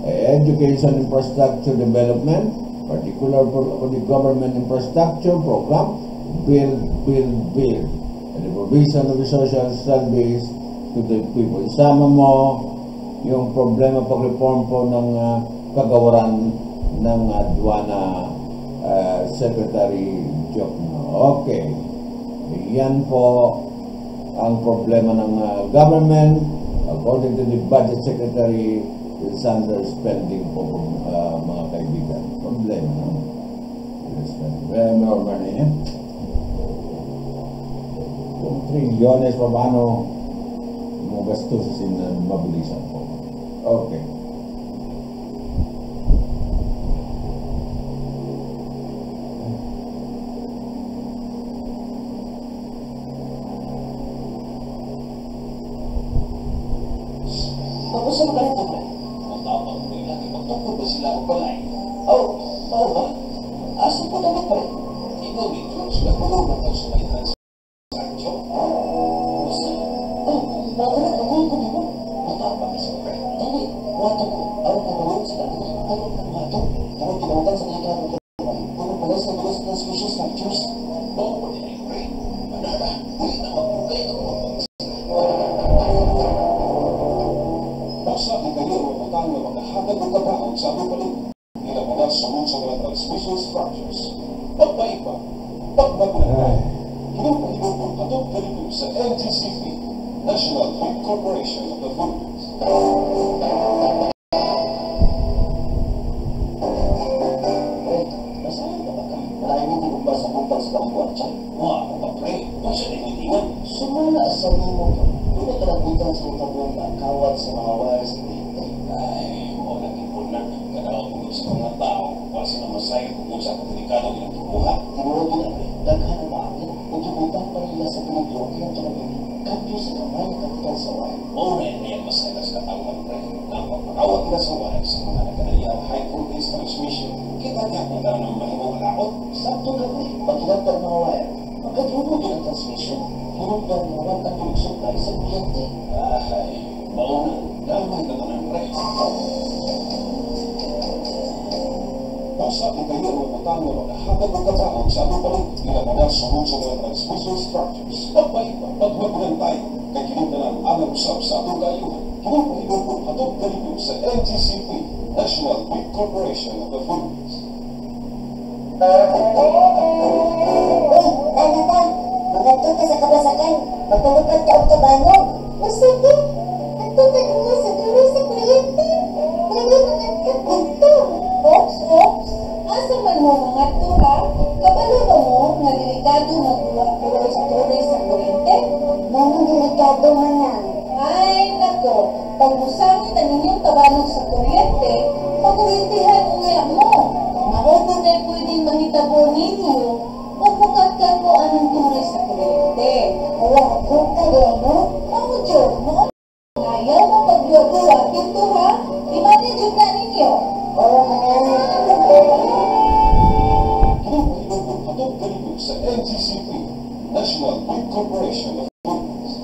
education infrastructure development, particularly for the government infrastructure program, build. And the provision of the social service to the people. Isama mo yung problema pag-reform po ng kagawaran ng Aduana Secretary Jokno. Okay. Yan po ang problema ng government. According to the Budget Secretary, it's underspending po mga kaibigan. Problema, no? More money, eh? Kung trilyones pa paano mo gastusin na mabilisan po. Okay. Tapos sa mga ito ba? Matapang mo yung laki magtungkol ba sila o balay? Oo ba? Asa po naman pa rin? Ikaw dito, sila kulungan daw sa may transaksyon. Basta, nakulat na ko mo. Matapang na sa mga rin. Dali, wato ko. Ang kabalong sila ko. Ano ang wato? Kung kinautan sa mga ito, kung pala sa mga transmission structures, bawa ko nila yung rin. Manara, ulit na magpugay ng mga Basta ang kayo ang matang na makahatag ng kabaon sa aming palig. Ilabalas sunod sa mga transmission structures. Pagpaipa, pagbagulan, hinupang katong kalito sa NGCP, National Food Corporation of the Philippines. Masahin ka ba ka? Marami hindi ko ba sa kumpang sa pangbuwan siya? Mga ako pa pre, kung siya nangitiwan. Sumala sa mo ka. Hindi ka nabutan sa kabuwan na kawat sa mga wires sa kulitin. Ay, wala tipon na. Kadawag sa mga tao, kasi na masaya kung sa delikado nilang tubuhan. Tinuro din ako, daghan ang maangin, kung tubutan pa nila sa peligro, ilang talagang kapyo sa kamay na kapitan sa wire. O rin, yan masaya sa katawan pre. Ang pagpakawat nila sa wire sa mga nagkanayang high voltage transmission, kita niya kung gano'n ang mahimong alakot. Sakto ka pre, pagkinagpag mga wire, magkadrubo din ang transmission. Hinugdan ng mga ang supply sa kliyente. Ay, mauna, damay ka naman pre. Basta ang kayo ang matang na makahatag ng kabaon sa aming palig. Ilabalas sunod sa mga transmission structures. Pagpaipa, pagbagulan tayo. Kay kinundanan ang usap sa atong kayuhan. Hinupang katong kalito sa NGCP, National Food Corporation of the Philippines. Ano ba? Magandun ka sa kabasakan. Magpalupad ka ang kabano. O sige, nagtutad mo sa tuloy sa kuryente. Lagi mga kapunto. Ops. Asa man mo mga tuha? Kabalo ba mo nga delikado magtuloy sa tuloy sa kuryente? Mga delikado man na. Ay, nako. Pag musangin ang inyong kabanong sa kuryente, makuryentihan uya mo. Maodo na pwedeng mahitabo ninyo. Pagpukatkan mo anong tuloy sa kuryente. Wala, kung ka doon, no? Mga Diyo, noon. Ayaw mo pagluwa-luwa, dito ha? Imanidyo na ninyo. Oo, Hinupang katong kalito sa NGCP, National Food Corporation of the Philippines.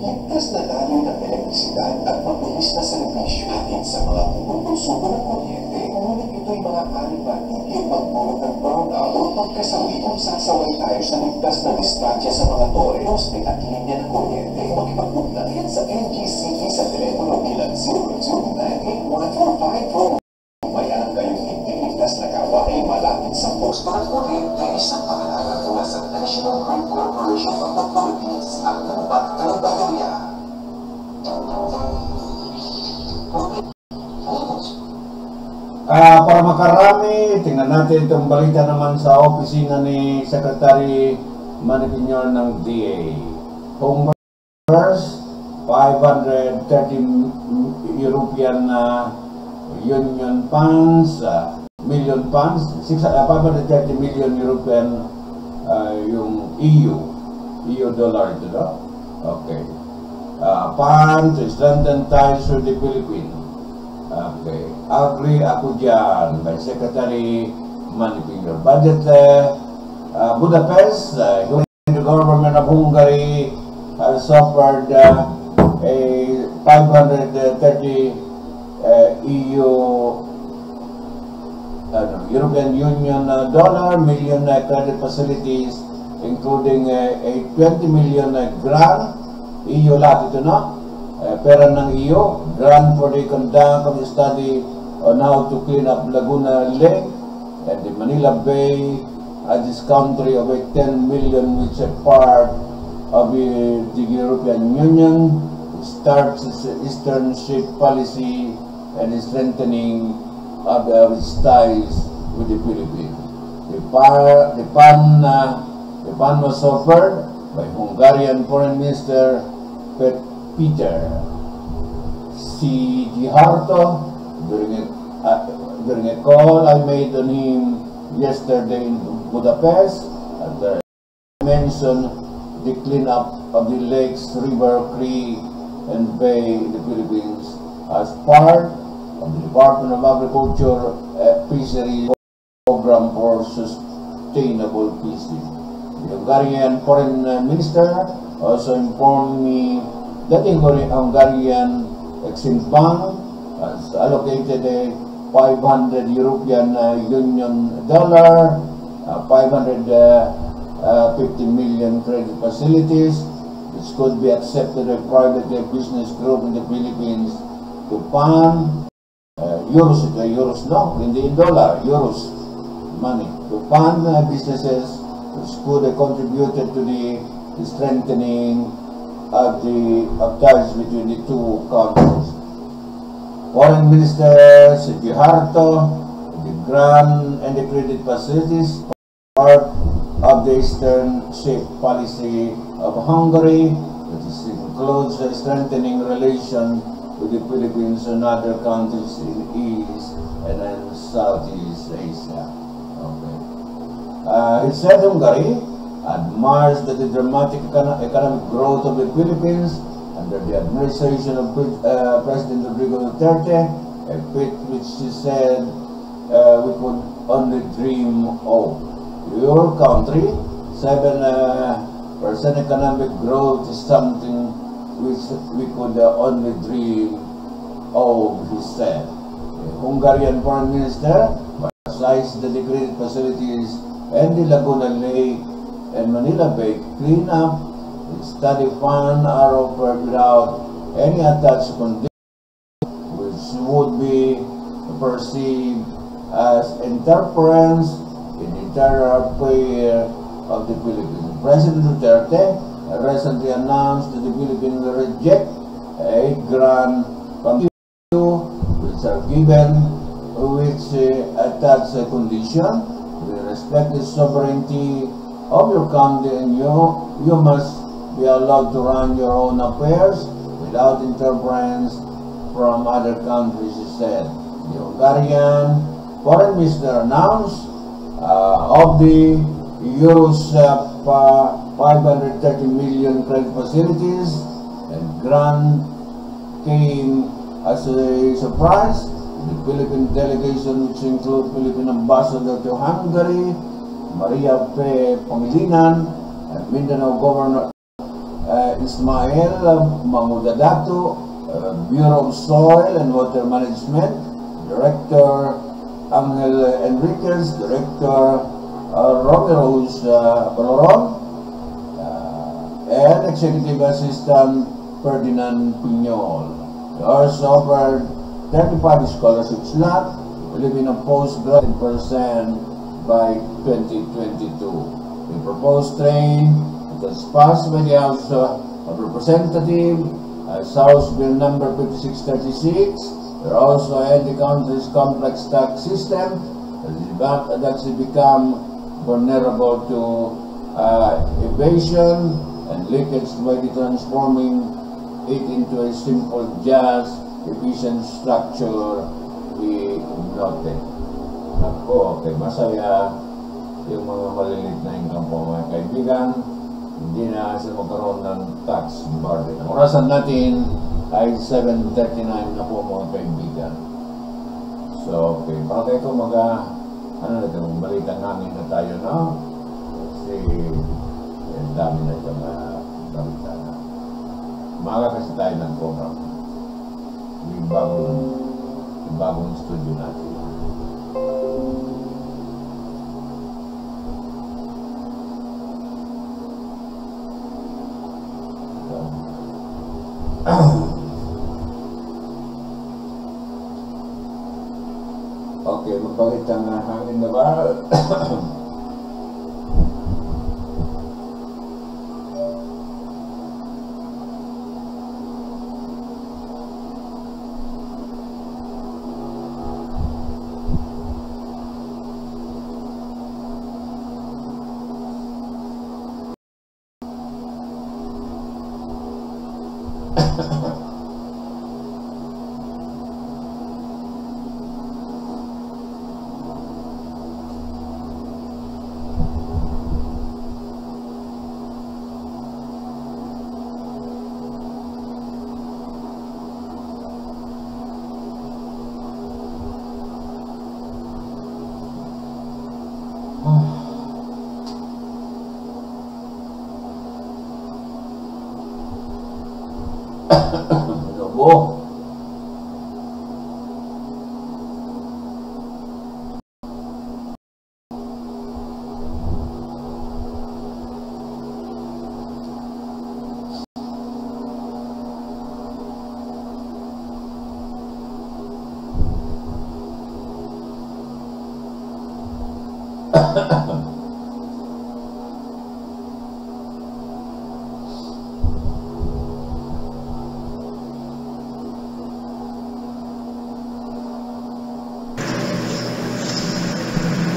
Ligtas na daloy ng elektrisidad at mabilis na serbisyo hatid sa mga kumukonsumo ng kuryente. Ngunit ito'y mga alipatigil magmulot ng brownout o pagkasawi kung sasaway tayo sa ligtas na distansya sa mga tore, poste at linya ng kuryente. Makipag-ugnayan yan sa NGCP sa telepono bilang 0298145. May alam kayong hindi ligtas na gawain malapit sa posto ng kuryente isang pangalaga mula sa National Grid Corporation of the Philippines at ng Batang Bateria. Para makarami, tingnan natin itong balita naman sa opisina ni Secretary Manipinyor ng DA. First, 530 European Union funds, million funds, 530 million European yung EU dollar ito, no? Okay. Funds to strengthen ties with the Philippines. Okay. Agree ako dyan by Secretary Manipinyor. Budget Budapest, the government of Hungary has offered a 530 EU European Union dollar million credit facilities, including a 20 million grant, EU lahat ito na, pera ng EU, grant for the conduct of the study on how to clean up Laguna Lake and the Manila Bay as this country of a 10 million which is a part of the European Union, starts its Eastern Ship policy and is strengthening of its ties with the Philippines. The plan was offered by Hungarian Foreign Minister Peter Harto during a call I made on him yesterday in Budapest. I mentioned the cleanup of the lakes, river, creek, and bay in the Philippines as part of the Department of Agriculture Fisheries Program for Sustainable Fishing. The Hungarian Foreign Minister also informed me that the Hungarian Exim Bank has allocated a 500 European Union dollar, 550 million credit facilities, which could be accepted by private business group in the Philippines to fund euros, no, hindi in dollar, euros money, to fund businesses which could have contributed to the strengthening of ties between the two countries. Foreign Minister Harto, the grant and the credit facilities part of the Eastern Ship policy of Hungary, which includes strengthening relations with the Philippines and other countries in East and in Southeast Asia. Okay. He said Hungary admires the dramatic economic growth of the Philippines under the administration of President Rodrigo Duterte, a feat which he said we could only dream of. Your country, 7% economic growth is something which we could only dream of, he said. The Hungarian Foreign Minister emphasized the credit facilities and the Laguna Lake and Manila Bay cleanup. The study fund are offered without any attached condition, which would be perceived as interference in the interior affair of the Philippines. President Duterte recently announced that the Philippines will reject a grant from the EU, which are given, which attach a condition. We respect the sovereignty of your country, and you must be allowed to run your own affairs without interference from other countries, he said. The Hungarian Foreign Minister announced of the euros 530 million credit facilities, and grant came as a surprise. The Philippine delegation, which include Philippine Ambassador to Hungary, Maria P. Pangilinan, and Mindanao Governor Ismael Mamudadato, Bureau of Soil and Water Management, Director Angel Enriquez, Director Romero's Baloron, and Executive Assistant Ferdinand Piñol. They also offered 35 scholarship slots, Filipino postgraduate % by 2022. The proposed train was passed by the House of Representatives as House Bill number 5636. There also had the country's complex tax system that's become vulnerable to evasion and leakage by transforming it into a simple, just, efficient structure, we noted. Ako, okay, masaya yung mga maliliit na income po, mga kaibigan. Hindi na sila magkaroon ng tax burden. Ang orasan natin ay 7:39 na po, mga kaibigan. So, okay. Para ito ano na ito, balikan namin na tayo, no? Kasi, ang dami na ito balita na. Umaga kasi tayo ng program. Yung bagong studio natin. Okay, magpakit ang hangin na ba? Lobo.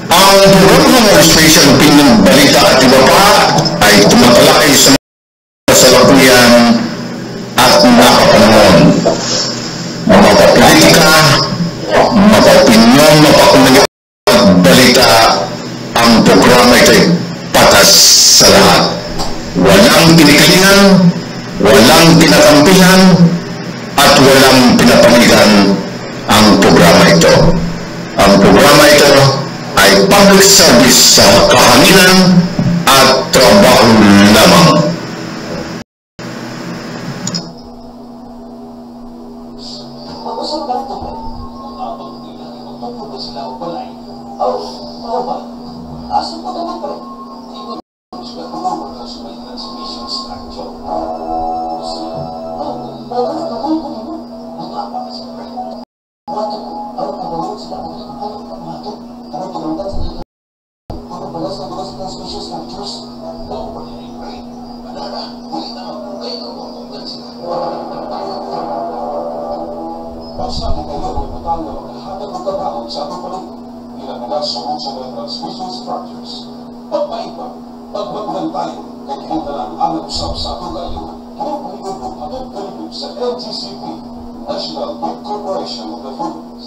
Ang Bureau of Administration Opinion Balita at iba pa ay tumatalakay sa kasalukuyan at nakapanahon. Mapapolitika, mapaopinyon, mapakomunikasyon at balita, ang programa ito'y patas sa lahat. Walang pinikalingan, walang pinakampihan, at walang pinapamigan ang programa ito. Ang programa ito ay public service sa kahanginan at trabaho lamang. Mag-usap lang ito ba? Habang nila magtutulog sila o balay. Oo ba? Asan pa naman pa rin? Di ba sila tumawag na sa may transmission structure? Bawal na ko mo. Magpapa ka sila. Wato ko, ang kabawag sila ang nagpapalong ng mato. Para tumanggan sa nila. Pagpapalas na mga transmission structures. Oo ba nila yung right? Manara, huli na magpungkay ng mga sila. Pasabi kayo ang matang na maghahatag ng trabaho sa aming paligid. Mula sunod sa mga transmission structures. Pagpaiba, pagbagulan tayo, kay kinitalan ang nag-usap sa atong kaayuhan. Kinapaligon ng atong kalibig sa NGCP, National Grid Corporation of the Philippines.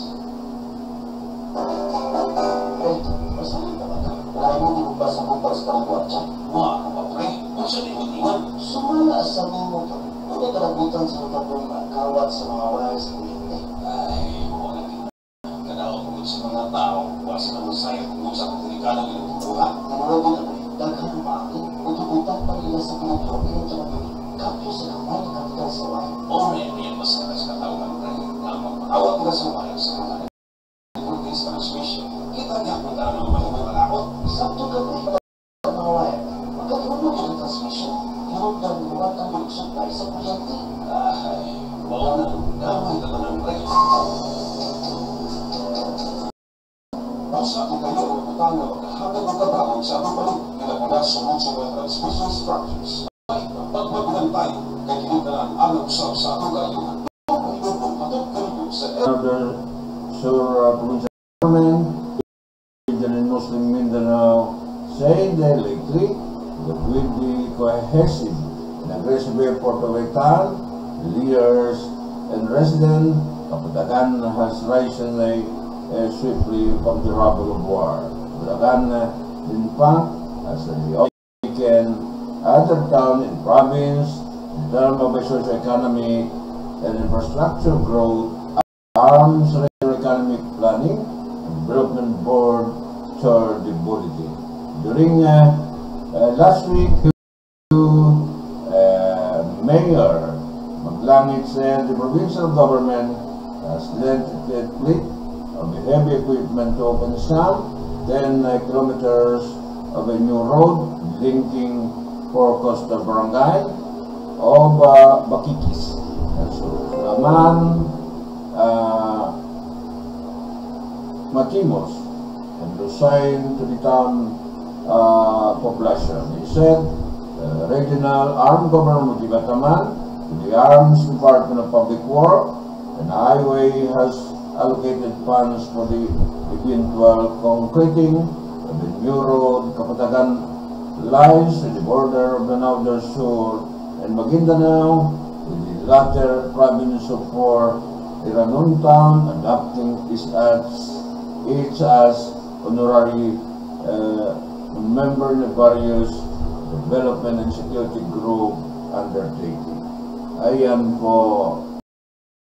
Masalit ka ba ka? Wala mo di mo ba sa bupas ka ng watcha? Mga kapapre, kung sa liwan-iwan, Sumala sa mo pa. Ano kalabutan sa tapong kawat sa mga wires sa kuryente? ay, wala din. Kadawag sa mga tao, wala sa masaya kung sa komunikado ng inutubuhan. Tinawag din ako, daghan ang maakin, utubutan pa nila sa pinag-propinan sa mga kapyo sa kamay ng kapital sa wire. O may mas katas katawan na magpatawag na sa wire sa mga Philippines transmission. Kita niya kung tara ng malimang alakot. Sakto ka ba ang mga wire? Magkatulog ng transmission, hinundan ng mga ang supply sa kuryente. Ay, wow na. Damay naman ang pre. Basta kung kayo ang matang na maghahatag ng trabaho sa aming paligid. Mula sunod sa mga transmission structures. Pagbagulan tayo, kay kinitalan ang nag-usap sa atong kaayuhan. Pagbagulan ng atong kalibig sa Another provincial government, Indian and Muslim Mindanao, say they agree that with the cohesive and aggressive effort of Itan, leaders and residents, Kapatagan has risen swiftly from the rubble of war. Kapatagan, in fact, has awakened other town and province in terms of socio-economic and infrastructure growth, arms economic planning, and development board toured the bulletin. During last week, Mayor Maglangit said the provincial government has lent a fleet of heavy equipment to open some 10 kilometers of a new road linking four coastal barangay of Bakikis a man, Matimos, and resigned to the town population. He said, the Regional Armed Government of Bataman, to the Arms Department of Public Works, and Highway has allocated funds for the eventual concreting of the new road Kapatagan lies at the border of the Northern Sur and Maguindanao, with the latter province of Iranon Town adopting each as honorary member ng various development and security group undertaking. Ayan po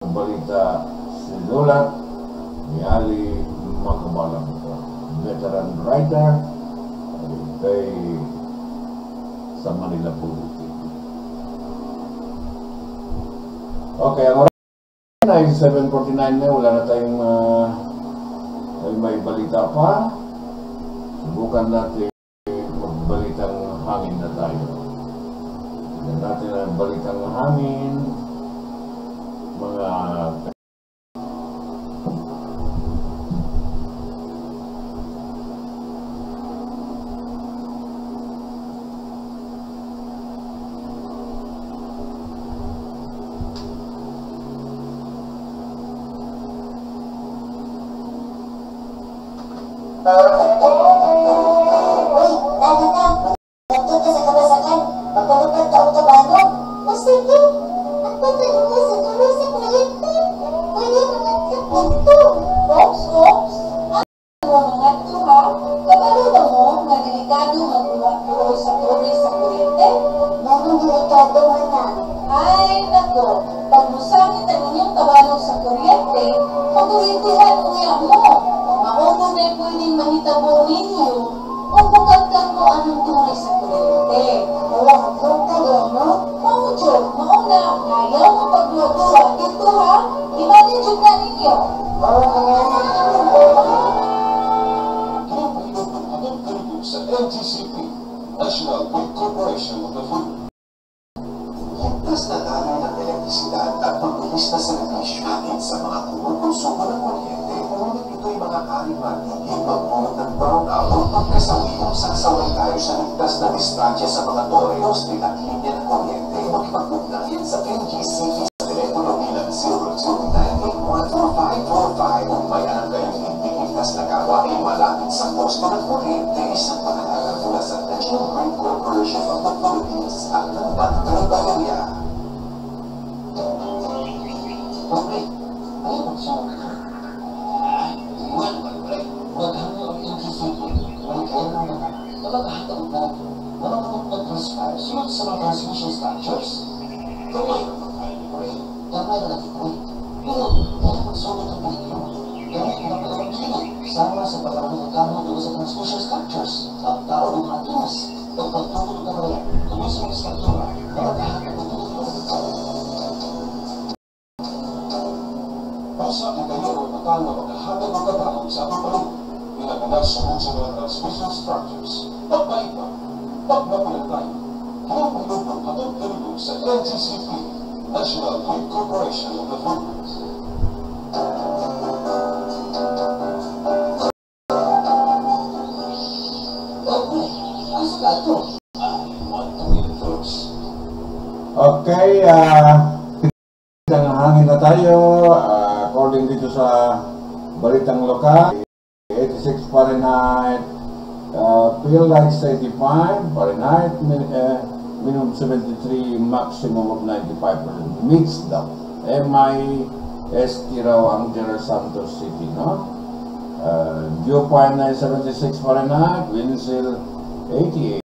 ang balita sinulat ni Ali Makabalang, veteran writer sa Manila Politik. Okay, ang oras ay 7:49 na, wala na tayong may balita pa. Subukan natin magbalitang hangin na tayo. Tignan natin ang balitang hangin. Mga Nandito ka sa kabasakan, magpalipad ka o kabanog. O sige, magpatanong ka sa tuloy sa kuryente. Pwede mangatkat dito. Oops. Ano mangatto ha? Kabalo ba mo nga delikado magpulo sa tuloy sa kuryente? Ganun delikado man. Ay, nako. Pag musangit ang inyong kabanog sa kuryente, pag-urintihan uya mo. Mauna na pwedeng mahitabo ninyo o bukagkan mo anong tunay sa kuryente. Wala kang kagano? Maudyo, mauna, ayaw mo pagluwag sa ito ha? Imanidyo na ninyo. Sa NGCP, National Food Corporation of the Food. Ligtas na daloy ng elektrisidad at mabilis na serbisyo hatid sa mga kumukonsumo ng kuryente. Ngunit ito'y maaaring matigil magdulot ng brownout o pagkasawi kung saksaway tayo sa ligtas na distansya sa mga tore o street at linya ng kuryente. Makipag-ugnayan sa NGCP sa telepono bilang 009814545 kung may alam kayong hindi ligtas na gawain malapit sa posto ng kuryente. Isang pangalaga mula sa National Grid Corporation of the Philippines at ng Bantal Bateria. Okay, ay magsama ka. Iwan ba, pre? Maghangyo ang NGCP. May kaya naman na maghahatag na mag-transpire sunod sa mga transmission structures. Tuloy, pre, damay na natin, pre. Pero, kaya magsunod ang peligro. Gamit na pagkakapili, sama sa pagkakaroon ng kamo doon sa transmission structures. Ang tao ng mga tunas, ang pagtutulog na mga tuloy sa mga struktura na maghahatag ng peligro. Basa ang kayo ang matang na maghahatag ng kabaong sa aming palig. Pinagmula sunod sa mga transmission structures. Pagpaipa, pagmapulan tayo. Kaya paglubog atong kalulog sa NGCP, National Food Corporation of the Philippines. Okay, asa ka ito? I want to win first. okay, ang hangin na tayo. According dito sa balitang lokal, 86 Fahrenheit, feel like 85 Fahrenheit, minimum 73, maximum of 95%. Mixed daw. MIST raw ang General Santos City, no? Dew point na 76 Fahrenheit, wind chill 88.